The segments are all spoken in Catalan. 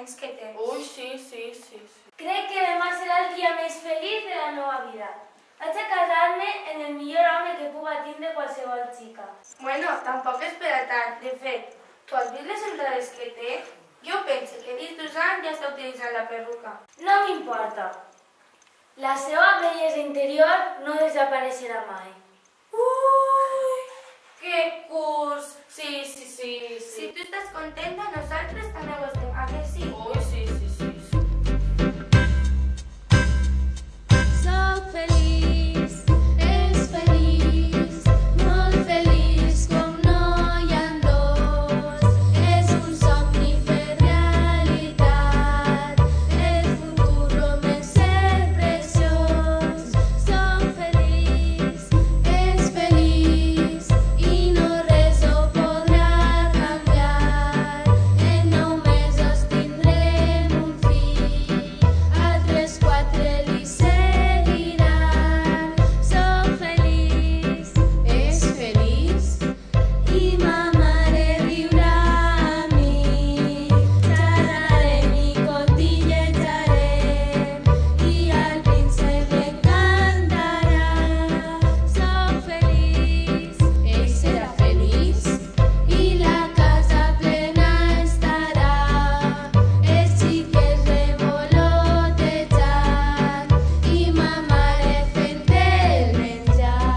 moments que tens. Ui, sí. Crec que demà serà el dia més feliç de la meva vida. Vaig a casar-me en el millor home que puga tindre qualsevol xica. Bueno, tampoc espera tant. De fet, tu has vist les entrades que té? Jo penso que dins d'2 anys ja està utilitzant la perruca. No m'importa. La seva bellesa interior no desapareixerà mai. Ui, que curs! Sí. Si tu estàs contenta, nosaltres també ho estem. A que sí? Ui, sí. Soc feliç, és feliç, molt feliç com no hi ha dos. És un somni fer realitat, el futur més ser preciós. Soc feliç, és feliç i no res ho podrà canviar. En 9 mesos tindrem un fill, altres 4 li seguiran. Soc feliç, és feliç i ma mare viurà amb mi. Xerrarem i cotillejarem i al príncep encantarà. Soc feliç, ell serà feliç i la casa plena estarà. Els xiquets revolotejant i ma mare fent el menjar.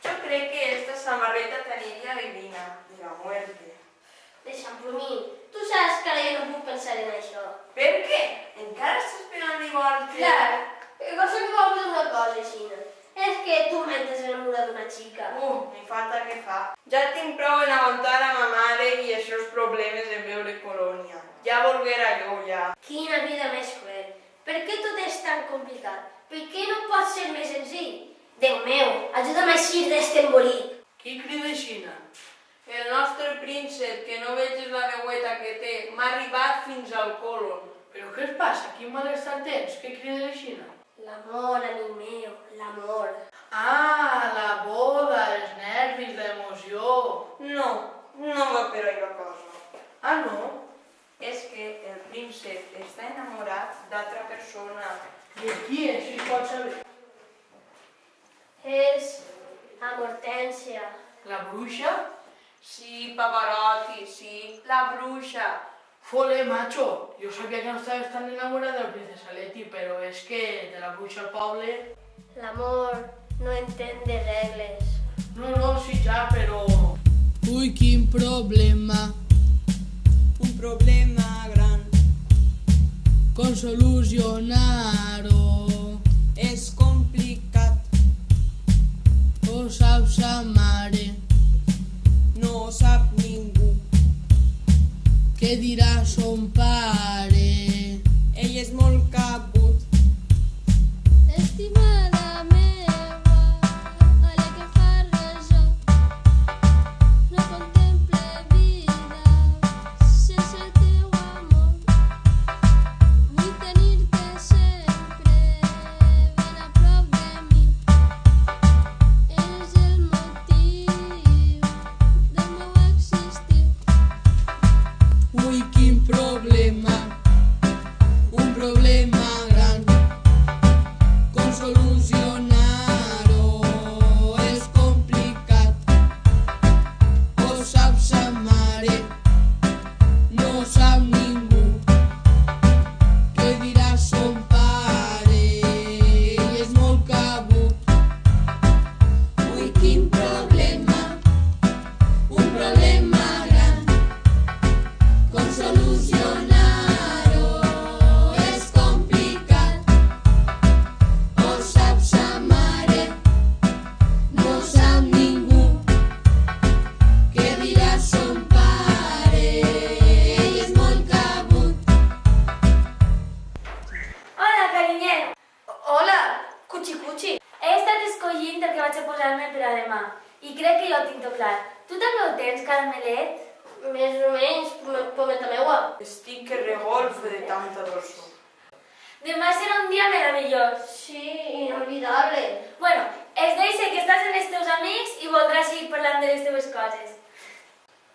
Yo creo que esta samarreta t'aniria divina, de la muerte. Deixa'm, Plumí, tu saps que ara jo no puc pensar en això. Per què? Encara estàs esperant divorci? Clar, cosa que vol dir una cosa, Xina. És que tu mai t'has enamorat d'una xica. Ni falta que fa. Ja tinc prou en aguantar a ma mare i els seus problemes de veure colònia. Ja volguera jo, ja. Quina vida més cruel. Per què tot és tan complicat? Per què no pot ser més senzill? Déu meu, ajuda'm a eixir d'este embolic. Qui crida Xina? El nostre príncep, que no veges la veueta que té, m'ha arribat fins al colon. Però què es passa? Quin malestar tens? Què crida Xina? L'amor, amic meu, l'amor. Ah, la boda, els nervis, l'emoció. No va per ahí la cosa. Ah, no? És que el príncep està enamorat d'altra persona. De qui és, si es pot saber? És amb Hortència. La bruixa? Sí, Pavarotti, sí, la bruixa. Fole, macho, yo sabía que no estabas tan enamorada de la princesa Leti, pero es que de la bruixa al poble... L'amor no entén de regles. No, sí, ja, però... Ui, quin problema, Un problema gran com solucionar-ho, és complicat, ho sap sa mare, no ho sap ningú. què dirà son pare? Ell és molt cabut, Estimada meva, a la que fa resa, no contemple vida sense el teu amor. Vull tenir-te sempre ben a prop de mi. Eres el motiu del meu existir. Ui, quin problema, un problema gran, com solucionar-ho és complicat, ho sap sa mare, no ho sap ningú, què dirà son pare, ell és molt cabut. Ui, quin problema, un problema gran, com solucionar-ho és complicat, ho sap sa mare, no ho sap ningú, què dirà son pare, ell és molt cabut. Hola, carinyet! Hola, cuchi. He estat escollint el que vaig a posar-me per a demà i crec que ja ho tinc tot clar. Tu també ho tens, Carmelet? Més o menys, pometa meua. Estic que regolfo de tanta dolçor. Demà serà un dia meravellós. Sí, inolvidable. Bueno, es deixa que estàs amb els teus amics i voldràs seguir parlant de les teves coses.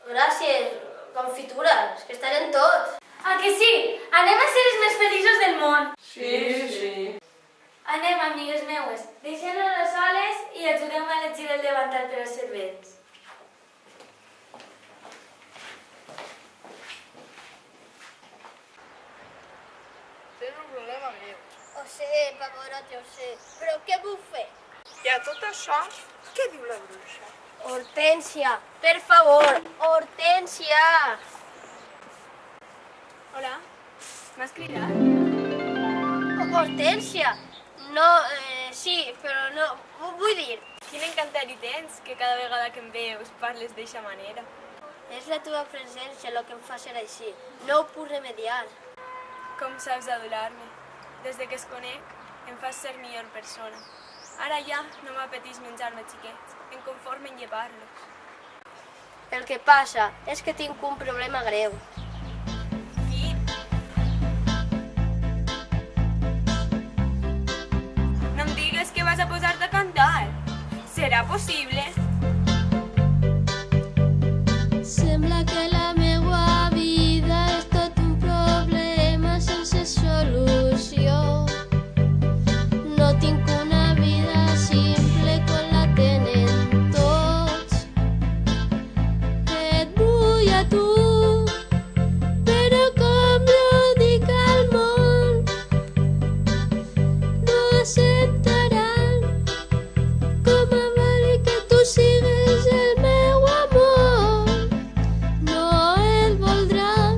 Gràcies, confitures, que estaré en tot. Ah, que sí? Anem a ser els més feliços del món. Sí. Anem, amigues meues, deixem-nos soles i ajudem a elegir el davantal per als servents. Tens un problema greu. Ho sé, Pavarotti, ho sé, però què puc fer? I a tot això, què diu la bruixa? Hortència, per favor, Hortència! Hola, m'has cridat? Hortència! No, sí, però no, vull dir... Quin encanteri tens, que cada vegada que em veus parles d'eixa manera. És la teva presència el que em fa ser així. No ho puc remediar. Com saps adorar-me. Des de que es conec, em fas ser millor persona. Ara ja no m'apeteix menjar-me xiquets, em conforme en llevar-los. El que passa és que tinc un problema greu. Quin? No em digues que vas a posar-te a cantar. Serà possible? Sembla que la meua vida és tot un problema sense solució. No tinc una vida simple com la tenen tots. Et vull a tu, però com jo dic al món, no acceptaran com a vàlid que tu sigues el meu amor. No el voldran,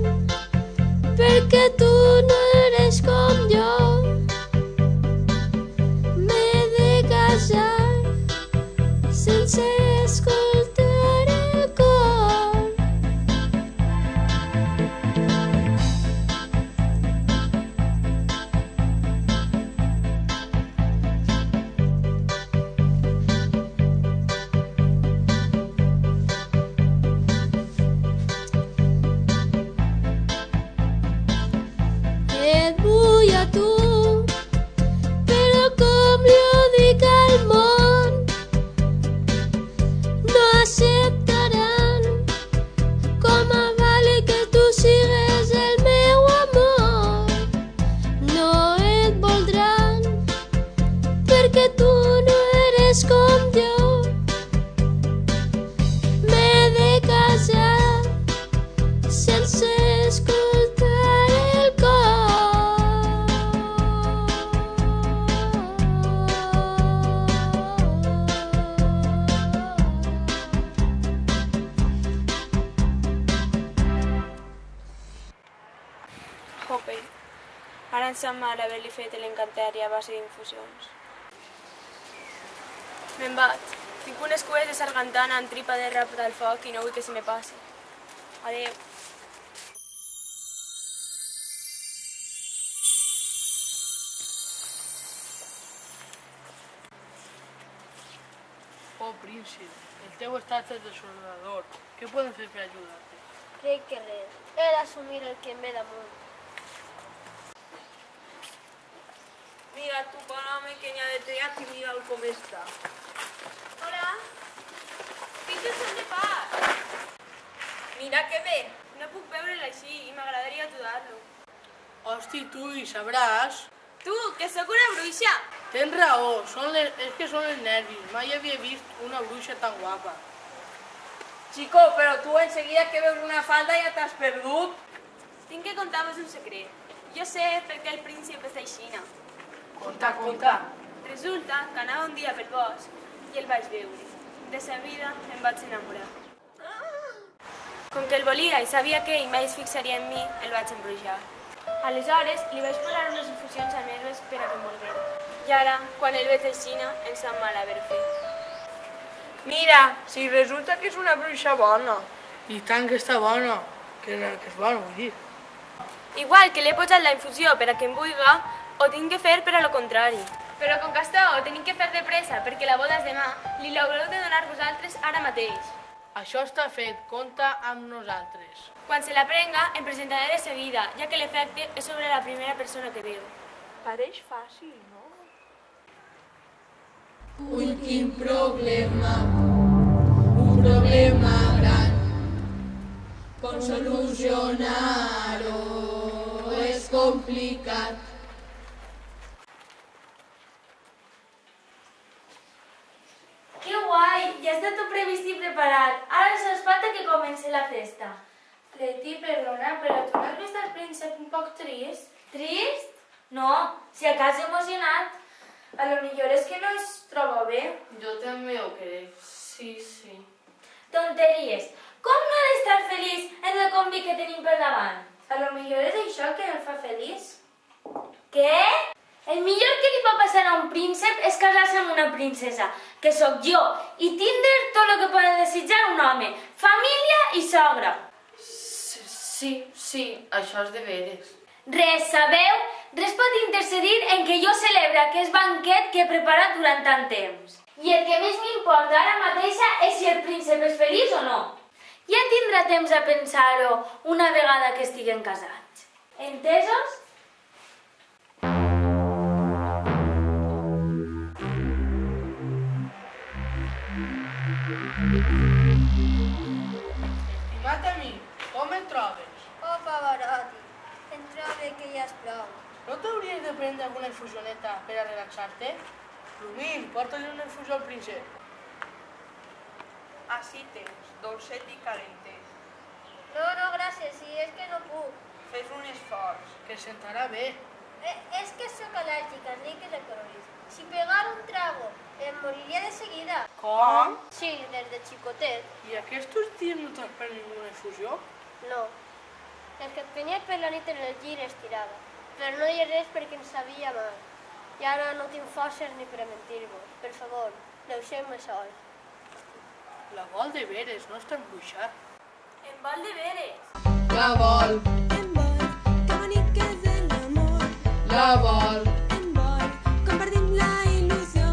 perquè tu no eres com jo. M'he de casar sense escoltar el cor. Et vull a tu, però com jo dic al món, no acceptaran com a vàlid que tu sigues el meu amor. No et voldran, perquè tu no eres com jo. M'he de casar sense escoltar el Jope, ara em sap mal haver-li fet l'encanteri a base d'infusions. Me'n vaig. Tinc unes cues de sargantana amb tripa de rap al foc i no vull que se me passi. Adéu. Oh, príncep, el teu estat és desolador. Què podem fer per ajudar-te? Crec que res. He d'assumir el que em ve damunt. Mira tu, bon home, que n'hi ha de triat i mira'l com està. Hola. Tinc el son de pas. Mira que bé. No puc veure'l així i m'agradaria ajudar-lo. Hosti, tu hi sabràs. Tu, que sóc una bruixa. Tens raó, és que són els nervis. Mai havia vist una bruixa tan guapa. Chico, però tu enseguida que veus una falda ja t'has perdut. Tinc que contar-vos un secret. Jo sé per què el príncep és aixina. Conta. Resulta que anava un dia pel bosc i el vaig veure. De seguida em vaig enamorar. Com que el volia i sabia que ell mai es fixaria en mi, el vaig embruixar. Aleshores, li vaig posar unes infusions amb herbes per a que em volguera. I ara, quan el veig aixina, em sap mal haver fet. Mira, si resulta que és una bruixa bona. I tant que està bona, que és bona, vull dir. Igual que l'he posat la infusió per a que em vulga, ho tinc que fer per a lo contrari. Però com que està, ho tenim que fer de pressa perquè la boda és demà, li l'haureu de donar vosaltres ara mateix. Això està fet, compta amb nosaltres. Quan se la prenga, em presentaré de seguida, ja que l'efecte és sobre la primera persona que veu. Pareix fàcil, no? Ui, quin problema, un problema gran. Com solucionar-ho és complicat. Que guai! Ja està tot previst i preparat. Ara sols falta que comenci la festa. Leti, perdona, però tu no has vist el príncep un poc trist? Trist? No, si acaso emocionat. A lo millor és que no es troba bé. Jo també ho crec, sí. Tonteries. Com no ha d'estar feliç en el convi que tenim per davant? A lo millor és això que el fa feliç. Què? El millor que li pot passar a un príncep és casar-se amb una princesa, que sóc jo, i tindre tot el que pot desitjar un home, família i sogra. Sí, això és de veres. Res, sabeu? Res pot intercedir en que jo celebri aquest banquet que he preparat durant tant temps. I el que més m'importa ara mateixa és si el príncep és feliç o no. Ja tindrà temps a pensar-ho una vegada que estiguem casats. Entesos? Estimat amic, com et trobes? Oh, Pavarotti, em trobo que ja és prou. No t'hauries de prendre alguna infusioneta per a relaxar-te? Lumín, porta-li una infusió al príncep. Així tens, dolcet i calentet. No, gràcies, si és que no puc. Fes un esforç. Que sentarà bé. És que sóc al·lèrgica als líquids alcohòlics. Si pegara un trago, em moriria de seguida. Com? Sí, des de xicotet. I aquests dies no t'has pres ninguna infusió? No. El que et prenia per la nit en el llit estirada. Però no hi ha res perquè em sabia mal. I ara no tinc forces ni per a mentir-vos. Per favor, deixeu-me sol. La vol de veres, no està embruixat. En vol de veres. La vol, Que bonic que és l'amor. la vol, Compartim la il·lusió.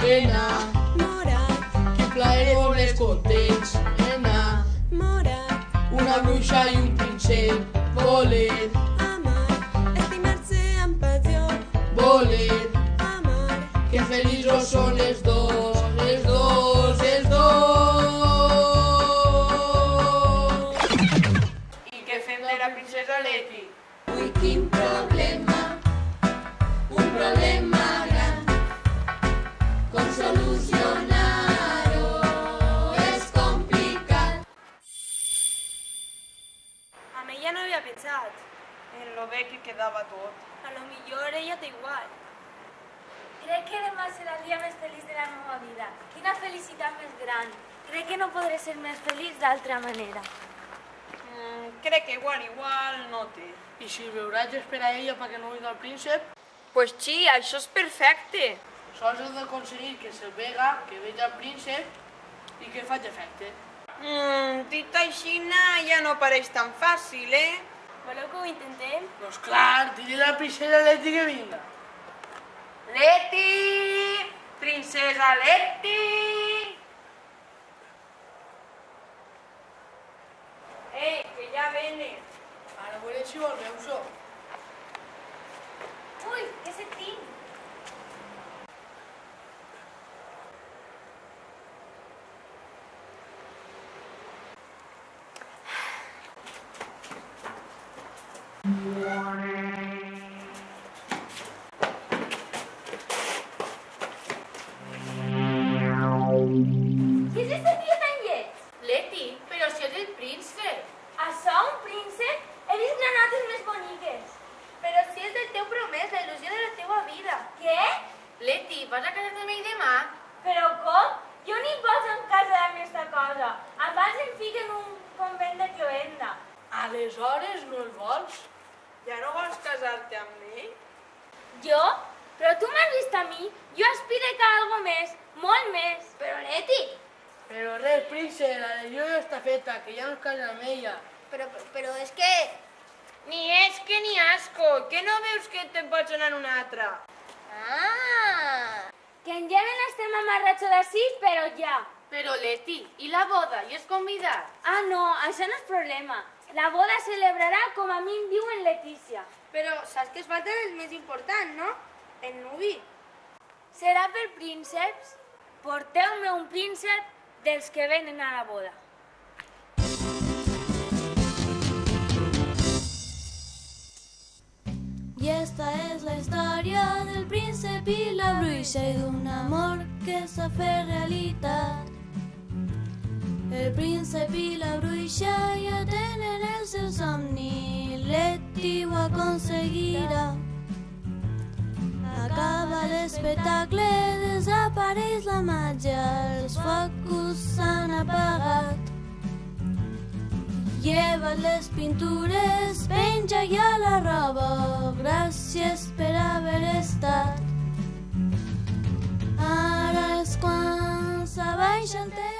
enamorat, que plaerem els contents, Morat, una bruixa i un príncep, voler, amar, estimar-se amb passió. voler, Amar, que feliços són els dos, els dos, els dos. I què fem de la princesa Leti? Ui, quin problema, un problema gran. Com solucionar-ho és complicat. Amb ella no havia pensat. En lo bé que quedava tot. A lo millor ella té igual. Crec que demà serà el dia més feliç de la meva vida. Quina felicitat més gran. Crec que no podré ser més feliç d'altra manera. Crec que igual no té. I si el beuratge per a ella perquè no vull del príncep, Pues sí, això és perfecte. sols has d'aconseguir que se'l vega, que veja el príncep i que faci efecte. Dit així ja no pareix tan fàcil, Voleu que ho intentem? Doncs clar, dile a la princesa Leti que vinga. Leti! Princesa Leti! Que ja venen. Ara veurem si vol veus-ho. Ui, què sentim? Què és este tio tan lleig? Leti, però si és el príncep. Açò, un príncep? He vist granates més boniques. Però si és del teu promès, la il·lusió de la teua vida. Què? Leti, vas a casar-te amb ell demà? Però com? Jo ni poso en casa d'aquesta cosa. Abans em fiquen en un convent de cloenda. Aleshores no el vols? Ja no vols casar-te amb ell? Jo? Però tu m'has vist a mi? Jo aspiro a algo més, molt més. Però Leti, Però res, príncep, la legió ja està feta, que ja no es casa amb ella. però és que... Ni és que ni asco, que no veus que te'n pots anar una altra? Ah! Que en lleven este mamarratxo d'ací, però ja. Però Leti, i la boda? I els convidats? Ah, no, això no és problema. La boda celebrarà com a mi em diuen Letícia. Però saps que es falta el més important, no? El nuvi. Serà per prínceps? Porteu-me un príncep dels que venen a la boda. Y esta es la historia del príncipe y la bruixa i d'un amor que s'ha fet realitat. El príncipe i la bruixa ja tenen el seu somni, Letty ho aconseguirà. Acaba l'espectacle, desapareix la màgia, els focus s'han apagat. Lleva les pintures, penja ja la roba, gràcies per haver estat. Ara és quan s'abaixa el temps.